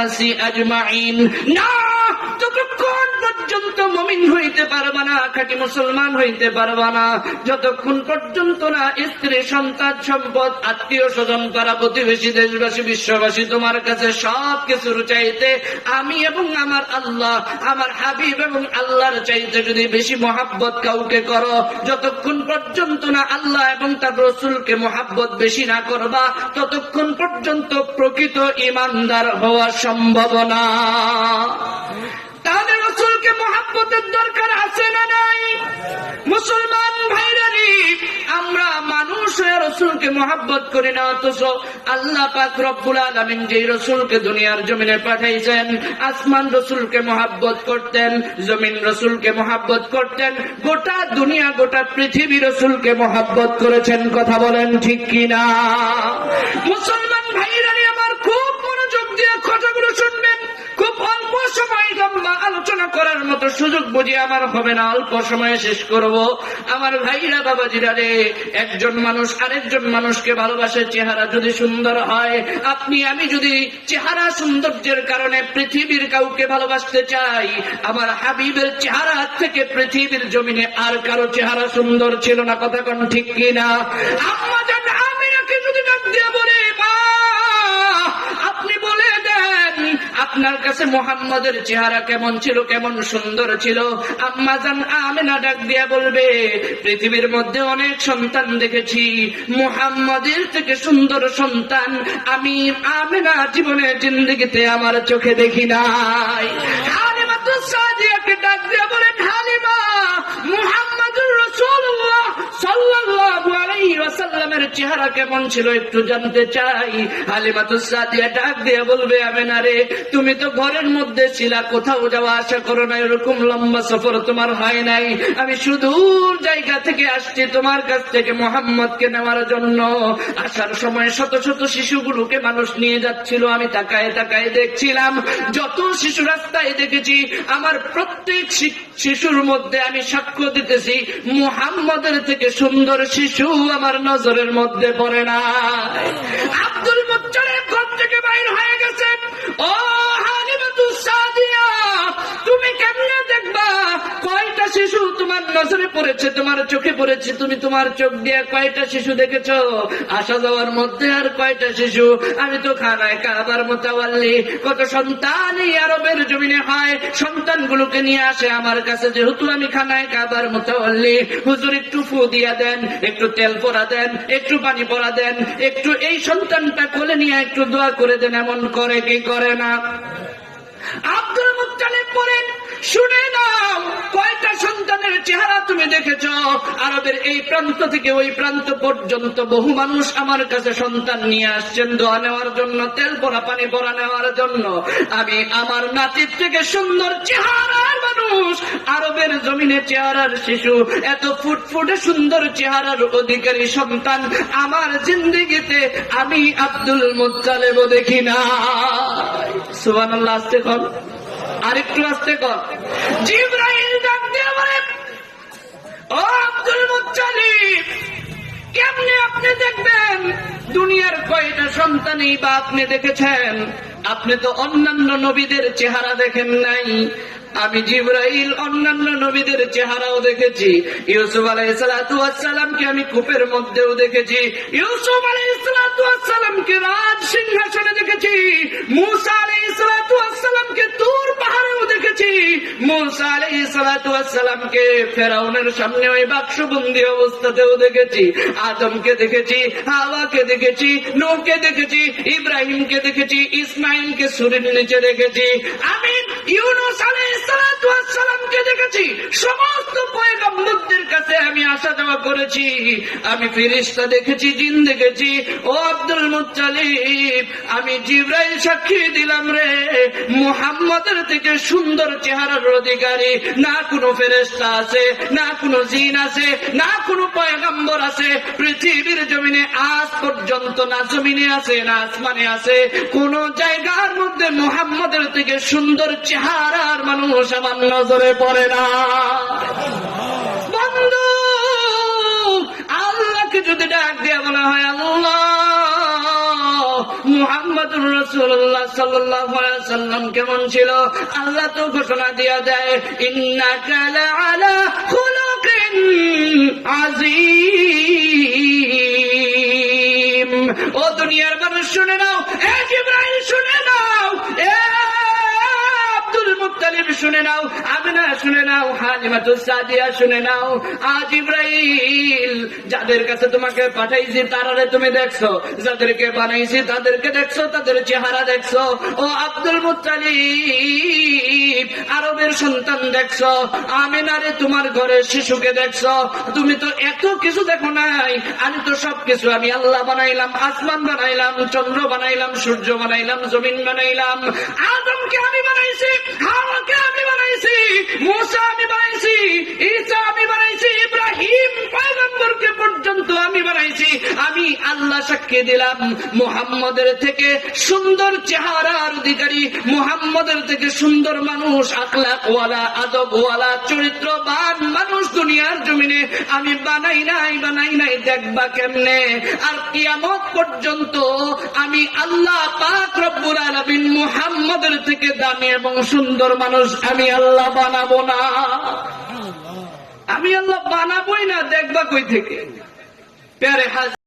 নাসি আজমাইন। না, যতক্ষণ পর্যন্ত মুমিন হইতে পারবা না, খাঁটি মুসলমান হইতে পারবা না, যতক্ষণ পর্যন্ত না স্ত্রী, সন্তান, সম্পদ, আত্মীয় স্বজন, পাড়া প্রতিবেশী, দেশবাসী, বিশ্ববাসী তোমার কাছে সব কিছুর চাইতে আমি এবং আমার আল্লাহ, আমার হাবিব এবং আল্লাহর চাইতে যদি বেশি মহাব্বত কাউকে করো, যতক্ষণ পর্যন্ত না আল্লাহ এবং তার রসুলকে মহাব্বত বেশি না করবা, ততক্ষণ পর্যন্ত প্রকৃত ঈমানদার হওয়া সম্ভব না। তাহলে রসুলকে মহাব্বতের দরকার আছে না নাই? মুসলমান ভাইরানি, আমরা মানুষ হয়ে রসুলকে মহাব্বত করি না, অথচ আল্লাহ পাক রব্বুল আলামিন যেই রসুলকে দুনিয়ার জমিনে পাঠাইছেন, আসমান রসুলকে মহাব্বত করতেন, জমিন রসুলকে মহাব্বত করতেন, গোটা দুনিয়া, গোটা পৃথিবী রসুলকে মহাব্বত করেছেন। কথা বলেন ঠিক কিনা? মুসলমান ভাইরানি আমার, খুব মনোযোগ দিয়ে কথাগুলো শুনবেন। খুব অল্প সময় লম্বা আলোচনা করার মতো সুযোগ বুঝি আমার হবে না, অল্প সময়ে শেষ করব। আমার ভাইরা, বাবাজিরা রে, একজন মানুষ আরেকজন মানুষকে ভালোবাসে, চেহারা যদি সুন্দর হয়, আপনি আমি যদি চেহারা সৌন্দর্যের কারণে পৃথিবীর কাউকে ভালোবাসতে চাই, আমার হাবিবের চেহারা থেকে পৃথিবীর জমিনে আর কারো চেহারা সুন্দর ছিল না। কথা কোন ঠিক কিনা? আম্মা জান আমিনাকে যদি ডাক দিয়ে বলে, মা আপনি বলে দেন আপনার কাছে মুহাম্মদের চেহারা কেমন ছিল, কেমন সুন্দর ছিল, আম্মা জান আমিনা ডাক দিয়া বলবে, পৃথিবীর মধ্যে অনেক সন্তান দেখেছি, মুহাম্মদের থেকে সুন্দর সন্তান আমি আমিনা জীবনে জিন্দেগিতে আমার চোখে দেখি নাই। হালিমা তো সাদিয়াকে ডাক দিয়া বলেন, হালিমা, মুহাম্মদুর রাসূলুল্লাহ সাল্লাল্লাহু আলাইহি ওয়াসাল্লামের চেহারা কেমন ছিল একটু জানতে চাই। হালিমা তো সাদিয়া ডাক দিয়া বলবে, আমিনা রে, তুমি তো ঘরের মধ্যে ছিলা, কোথাও যাওয়া আসা করো না, এরকম লম্বা সফর তোমার হয় নাই, আমি সুদূর জায়গা থেকে আসছি তোমার কাছ থেকে মুহাম্মদকে নেওয়ার জন্য। আসার সময় শত শত শিশুগুলোকে মানুষ নিয়ে যাচ্ছিল, আমি তাকায় তাকায় দেখছিলাম, যত শিশু রাস্তায় দেখেছি, আমার প্রত্যেক শিশুর মধ্যে আমি সাক্ষ্য দিতেছি, মুহাম্মদের থেকে সুন্দর শিশু আমার নজরের মধ্যে পড়ে না। আব্দুল মুত্তালিব ঘর থেকে বাইর হয়ে গেছে। ও হালিমাতুস সাদিয়া, তুমি কেমনে দেখবা কয়টা শিশু তোমার নজরে পড়েছে, তোমার চোখে পড়েছে, তুমি তোমার চোখ দিয়ে কয়টা শিশু দেখেছো? আসা যাওয়ার মধ্যে আর কয়টা শিশু? আমি তো খানায় কাবার মুতাওয়াল্লি, কত সন্তান এই আরবের জমিনে হয়, সন্তানগুলোকে নিয়ে আসে আমার কাছে, যেহেতু আমি খানায় কাবার মুতাওয়াল্লি, হুজুর একটু ফু দিয়া দেন, একটু তেল পরা দেন, একটু পানি পরা দেন, একটু এই সন্তানটা কোলে নিয়ে একটু দোয়া করে দেন, এমন করে কি করে না? আব্দুল মুত্তালিব বলেন, শুনে নাও, কয়টা সন্তানের চেহারা তুমি দেখেছ? আরবের এই প্রান্ত থেকে ওই প্রান্ত পর্যন্ত বহু মানুষ আমার কাছে সন্তান নিয়ে আসছেন দোয়া নেওয়ার জন্য, তেল পরা, পানি পরা নেওয়ার জন্য। আমি আমার নাতির থেকে সুন্দর চেহারার মানুষ, আরবের জমিনে চেহারার শিশু, এত ফুটফুটে সুন্দর চেহারার অধিকারী সন্তান আমার জিন্দেগিতে আমি আব্দুল মুত্তালিব দেখি না। সুবহানাল্লাহ, আস্তে কর, আরেকটু আস্তে কর। জিবরাইল ডাক দিয়ে বলে, ও আব্দুল মুত্তালিব, কেমনে আপনি দেখবেন? দুনিয়ার কয়টা সন্তানই বা আপনি দেখেছেন? আপনি তো অন্যান্য নবীদের চেহারা দেখেন নাই। আমি জিবরাইল অন্যান্য নবীদের চেহারাও দেখেছি। ইউসুফ আলাইহিস সালাতু ওয়াস সালামকে আমি কূপের মধ্যেও দেখেছি, ইউসুফ আলাইহিস সালাতু ওয়াস সালামকে রাজ সিংহাসনে দেখেছি, মূসা আলাইহিস সালাতু ওয়াস সালামকে তুর পাহাড়েও দেখেছি, মূসা আলাইহিস সালাতু ওয়াস সালামকে ফেরাউনের সামনে ওই বাক্সবন্দি অবস্থাতেও দেখেছি, আদমকে দেখেছি, হাওয়াকে দেখেছি, নূহকে দেখেছি, ইব্রাহিমকে দেখেছি, ইসমাইলকে সূরের নিচে দেখেছি, আমি ইউনূস আলাইহিস সালাতু ওয়াস সালামকে দেখেছি। সমস্ত পয়গম্বরদের কাছে আমি আসা যাওয়া করেছি, আমি ফেরেশতা দেখেছি, জিন দেখেছি। ও আব্দুল মুত্তালিব, আমি জিবরাইল সাক্ষী দিলাম রে, মুহাম্মদের থেকে সুন্দর চেহারার অধিকারী না কোনো ফেরেশতা আছে, না কোনো জিন আছে, না কোনো পয়গম্বর আছে পৃথিবীর জমিনে আজ পর্যন্ত, না জমিনে আছে না আসমানে আছে, কোন জায়গার মধ্যে মুহাম্মদের থেকে সুন্দর চেহারার মানুষ আমার নজরে পড়ে না। বন্ধু, আল্লাহকে যদি ডাক দিয়ে বলা হয়, আল্লাহ মুহাম্মদুর রাসূলুল্লাহ সাল্লাল্লাহু আলাইহি ওয়াসাল্লাম কেমন ছিল আল্লাহ তো ঘোষণা দিয়ে দেয়, ইন্নাকা লাআলা খুলুকিন আযীম। ও দুনিয়ার মানুষ শুনে নাও, এ জিবরাইল শুনে নাও, এ আব্দুল মুত্তালিব শুনে নাও, আমিনা শুনে নাও, হালিমাতুস সাদিয়া শুনে নাও। আজ ইব্রাহিম যাদের কাছে তোমাকে পাঠাইছি তারারে তুমি দেখছো, যাদেরকে বানাইছি তাদেরকে দেখছো, তাদের চেহারা দেখছো। ও আব্দুল মুত্তালিব আরবের সন্তান দেখছো, আমিনারে তোমার ঘরের শিশুকে দেখছো। তুমি তো এত কিছু দেখো নাই, আমি তো সবকিছু আমি আল্লাহ বানাইলাম। আসমান বানাইলাম, চন্দ্র বানাইলাম, সূর্য বানাইলাম, জমিন বানাইলাম। আদমকে আমি বানাইছি, হাওয়াকে আমি বানাইছি, মুসা আমি বানাইছি, ঈসা আমি বানাইছি, ইব্রাহিম পয়গম্বরকে পর্যন্ত আমি বানাইছি। আমি আল্লাহ সাক্ষী দিলাম, মুহাম্মদের থেকে সুন্দর চেহারার অধিকারী, মুহাম্মদের থেকে সুন্দর মানুষ, আখলাকওয়ালা, আদবওয়ালা, চরিত্রবান মানুষ দুনিয়ার জমিনে আমি বানাই নাই। দেখবা কেমনে? আর কিয়ামত পর্যন্ত আমি আল্লাহ পাক রব্বুল আলামিন মুহাম্মদের থেকে দামি এবং সুন্দর মানুষ আমি আল্লাহ বানাবো না। আমি আল্লাহ বানাবোই না, দেখবা কই থেকে? প্যারে